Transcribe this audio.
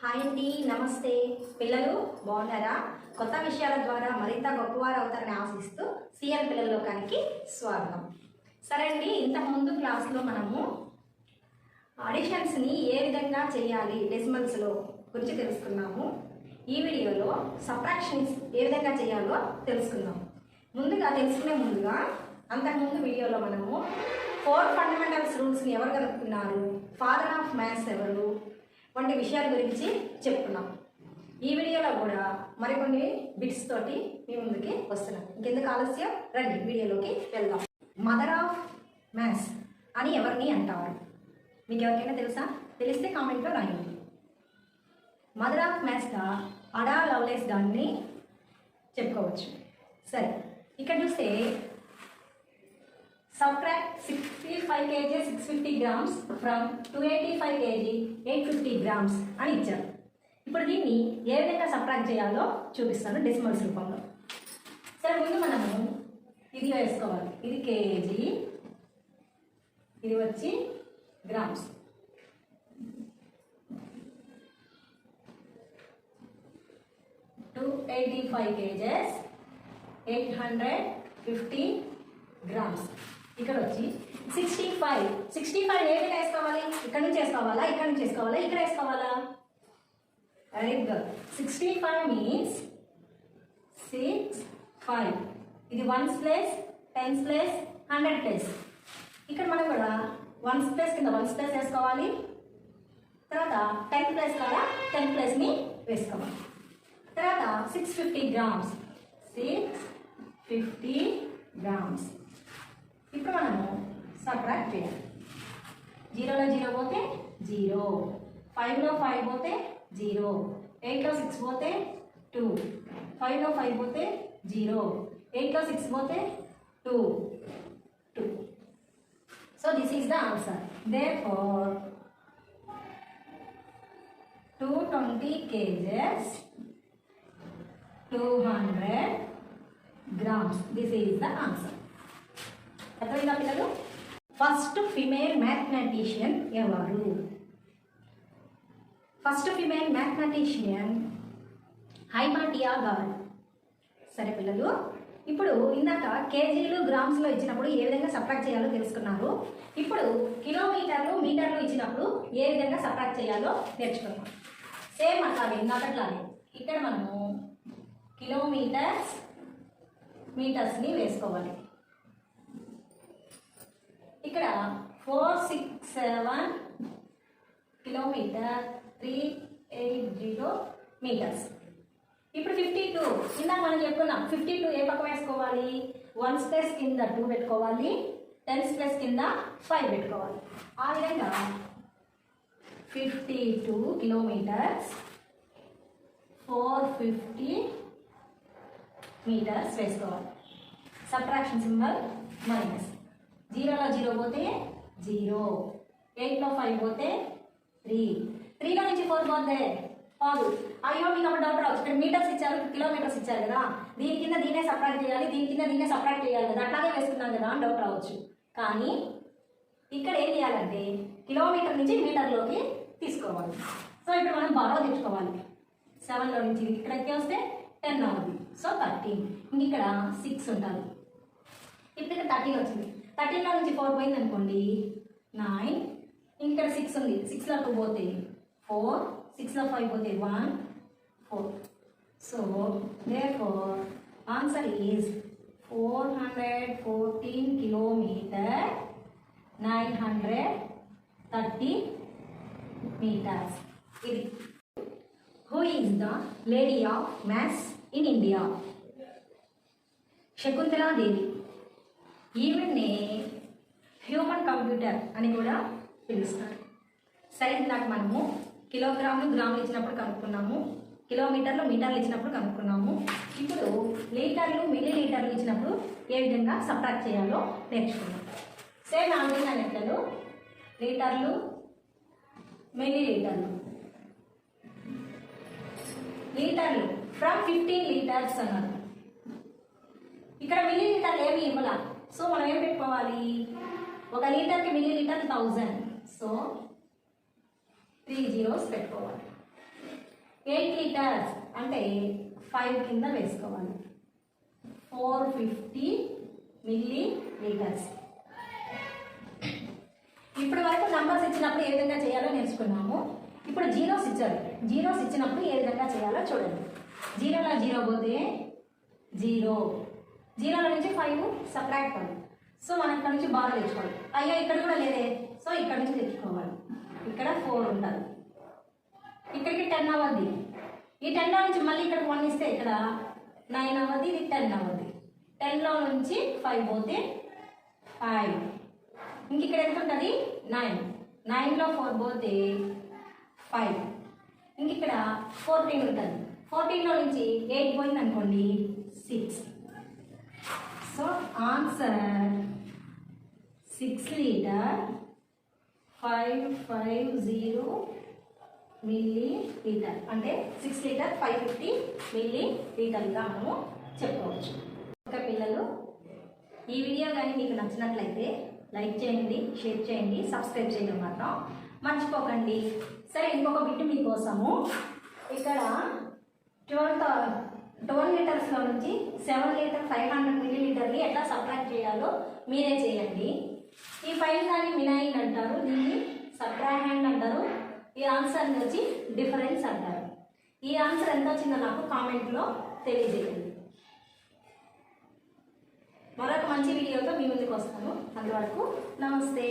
Hi అండి, నమస్తే పిల్లలు, బాగున్నారా? కొత్త విషయాల ద్వారా మరింత గొప్పవారు అవుతారని ఆశిస్తూ సిఎల్ పిల్లల లోకానికి స్వాగతం. సరే అండి, ఇంతకుముందు క్లాస్లో మనము అడిషన్స్ని ఏ విధంగా చేయాలి డెసిమల్స్లో గురించి తెలుసుకున్నాము. ఈ వీడియోలో సబ్ట్రాక్షన్స్ ఏ విధంగా చేయాలో తెలుసుకుందాం. తెలుసుకునే ముందుగా అంతకుముందు వీడియోలో మనము 4 ఫండమెంటల్స్ రూల్స్ని ఎవరు కనుక్కున్నారు, ఫాదర్ ఆఫ్ మ్యాథ్స్ ఎవరు వంటి విషయాల గురించి చెప్పుకున్నాం. ఈ వీడియోలో కూడా మరికొన్ని బిట్స్ తోటి మీ ముందుకి వస్తున్నాం. ఇంకెందుకు ఆలస్యం, రండి వీడియోలోకి వెళ్దాం. మదర్ ఆఫ్ మ్యాథ్స్ అని ఎవరిని అంటారు? మీకు ఎవరికైనా తెలుసా? తెలిస్తే కామెంట్లో రాయండి. మదర్ ఆఫ్ మ్యాథ్స్గా అడా లవ్లేస్ గారిని చెప్పుకోవచ్చు. సరే, ఇక్కడ చూస్తే subtract 65 kg 650 grams from 285 kg 850 grams అని ఇచ్చారు. ఇప్పుడు దీన్ని ఏ విధంగా సబ్ట్రాక్ట్ చేయాలో చూపిస్తాను డెసిమల్స్ రూపంలో. సరే, ముందు మనము ఇది వేసుకోవాలి. ఇది కేజీ, ఇది వచ్చి గ్రామ్స్. $285 kgs 850 grams. ఇక్కడ వచ్చి 65 ఏ విధంగా వేసుకోవాలి? ఇక్కడ నుంచి వేసుకోవాలా, ఇక్కడ నుంచి వేసుకోవాలా, ఇక్కడ వేసుకోవాలా? Very good. 65 మీన్స్ 65. ఇది 1s place, 10s place, 100 place. ఇక్కడ మనం కూడా 1s ప్లేస్ కింద 1s ప్లేస్ వేసుకోవాలి. తర్వాత 10th ప్లేస్ కదా 10th ప్లేస్ని వేసుకోవాలి. తర్వాత 650 grams 650 grams. ఇప్పుడు మనము సబ్ట్రాక్ట్ చేయాలి. 0లో 0 పోతే 0, 5లో 5 పోతే 0, 8లో 6 పోతే 2, 5లో 5 పోతే 0, 8లో 6 పోతే 2. So this is the answer. Therefore 220 kgs 200 grams. This is the answer. అర్థమైందా పిల్లలు? ఫస్ట్ ఫిమేల్ మ్యాథమెటిషియన్ ఎవరు? ఫస్ట్ ఫిమేల్ మ్యాథమెటిషియన్ హైపాటియా గారు. సరే పిల్లలు, ఇప్పుడు ఇందాక కేజీలు గ్రామ్స్లో ఇచ్చినప్పుడు ఏ విధంగా సబ్ట్రాక్ట్ చేయాలో తెలుసుకున్నారు. ఇప్పుడు కిలోమీటర్లు మీటర్లు ఇచ్చినప్పుడు ఏ విధంగా సబ్ట్రాక్ట్ చేయాలో నేర్చుకున్నాం. సేమ్ అట్లాగే ఇందాకట్లాగే ఇక్కడ మనము కిలోమీటర్స్ మీటర్స్ని వేసుకోవాలి. ఇక్కడ 467 కిలోమీటర్ 380 మీటర్స్. ఇప్పుడు 52 ఇందాక మనం చెప్పుకున్నాం. 52 ఏ పక్క వేసుకోవాలి? 1s ప్లేస్ కింద 2 పెట్టుకోవాలి, 10s ప్లేస్ కింద 5 పెట్టుకోవాలి. ఆ విధంగా 52 కిలోమీటర్స్ 450 మీటర్స్ వేసుకోవాలి. Subtraction symbol minus. 0లో 0 పోతే 0, 8లో 5 పోతే 3, 3లో నుంచి 4 పోతే కాదు. అయ్యో మీకు అప్పుడు డౌట్ రావచ్చు. ఇక్కడ మీటర్స్ ఇచ్చారు, కిలోమీటర్స్ ఇచ్చారు కదా, దీని కింద దీనే సబ్ట్రాక్ట్ చేయాలి, దీని కింద దీనే సబ్ట్రాక్ట్ చేయాలి కదా, అట్లాగే వేసుకున్నాం కదా అని డౌట్ రావచ్చు. కానీ ఇక్కడ ఏం చేయాలంటే కిలోమీటర్ నుంచి మీటర్లోకి తీసుకోవాలి. సో ఇప్పుడు మనం బారో తెచ్చుకోవాలి. 7లో నుంచి ఇక్కడికి వస్తే 10 అవుతుంది. సో 13. ఇంక ఇక్కడ 6 ఉంటుంది. ఇప్పుడు ఇక్కడ 13 వచ్చింది. 13లో నుంచి 4 పోయింది అనుకోండి 9. ఇక్కడ 6 ఉంది. 6లో 2 పోతే 4, 6లో 5 పోతే 1, 4. So therefore answer is 414 kilometre 930 metres. ఇది who is the lady of maths in India? Shakuntala Devi. ఈవెన్ని human computer అని కూడా పిలుస్తారు. సరే, నాకు మనము కిలోగ్రాములు గ్రాములు ఇచ్చినప్పుడు కనుక్కున్నాము, కిలోమీటర్లు మీటర్లు ఇచ్చినప్పుడు కనుక్కున్నాము. ఇప్పుడు లీటర్లు మిల్లీ లీటర్లు ఇచ్చినప్పుడు ఏ విధంగా సబ్ట్రాక్ట్ చేయాలో నేర్చుకున్నాం. సేమ్ ఆన్లైన్ అనేట్లలో లీటర్లు మిల్లీ లీటర్లు. లీటర్లు ఫ్రమ్ 15 లీటర్స్ అన్నారు. ఇక్కడ మిల్లీ లీటర్లు ఏమి ఇవ్వాల. సో మనం ఏం పెట్టుకోవాలి? 1 లీటర్కి మిల్లీ లీటర్ 1000. సో 3 zeros పెట్టుకోవాలి. 8 లీటర్స్ అంటే 5 కింద వేసుకోవాలి. 450 మిల్లీ లీటర్స్. ఇప్పటి వరకు నంబర్స్ ఇచ్చినప్పుడు ఏ విధంగా చేయాలో నేర్చుకున్నాము. ఇప్పుడు జీరోస్ ఇచ్చారు. జీరోస్ ఇచ్చినప్పుడు ఏ విధంగా చేయాలో చూడండి. జీరోలో జీరో పోతే 0, జీరోల నుంచి 5 సబ్ట్రాక్ట్ 5. సో మనం ఇక్కడ నుంచి బాగా తెచ్చుకోవాలి. అయ్యో ఇక్కడ కూడా లేదే, సో ఇక్కడ నుంచి తెచ్చుకోవాలి. ఇక్కడ 4 ఉంటుంది, ఇక్కడికి 10 అవ్వద్ది. ఈ 10లో నుంచి మళ్ళీ ఇక్కడ 1 ఇస్తే ఇక్కడ 9 అవ్వద్ది, ఇది 10 అవ్వద్ది. 10లో నుంచి 5 పోతే 5. ఇంక ఇక్కడ ఎంత ఉంటుంది? 9. 9లో 4 పోతే 5. ఇంక ఇక్కడ 14 ఉంటుంది. 14లో నుంచి 8 పోయింది అనుకోండి 6. So answer 6 litre 550 milli litre అంటే 6 లీటర్ 550 మిల్లీ లీటర్గా మనము చెప్పుకోవచ్చు. ఓకే పిల్లలు, ఈ వీడియో కానీ మీకు నచ్చినట్లయితే లైక్ చేయండి, షేర్ చేయండి, సబ్స్క్రైబ్ చేయడం మాత్రం మర్చిపోకండి. సరే, ఇంకొక బిట్ మీకోసము. ఇక్కడ 12 లీటర్స్లో నుంచి 7 లీటర్ 500 మిల్లీ లీటర్ని ఎట్లా సబ్ట్రాక్ట్ చేయాలో మీరే చేయండి. ఈ ఫైల్ దాన్ని మినాయిన్ అంటారు, దీన్ని సబ్ట్రాహెండ్ అంటారు. ఈ ఆన్సర్ వచ్చి డిఫరెన్స్ అంటారు. ఈ ఆన్సర్ ఎంత వచ్చిందో నాకు కామెంట్లో తెలియజేయండి. మరొక మంచి వీడియోతో మీ ముందుకు వస్తాను. అంతవరకు నమస్తే.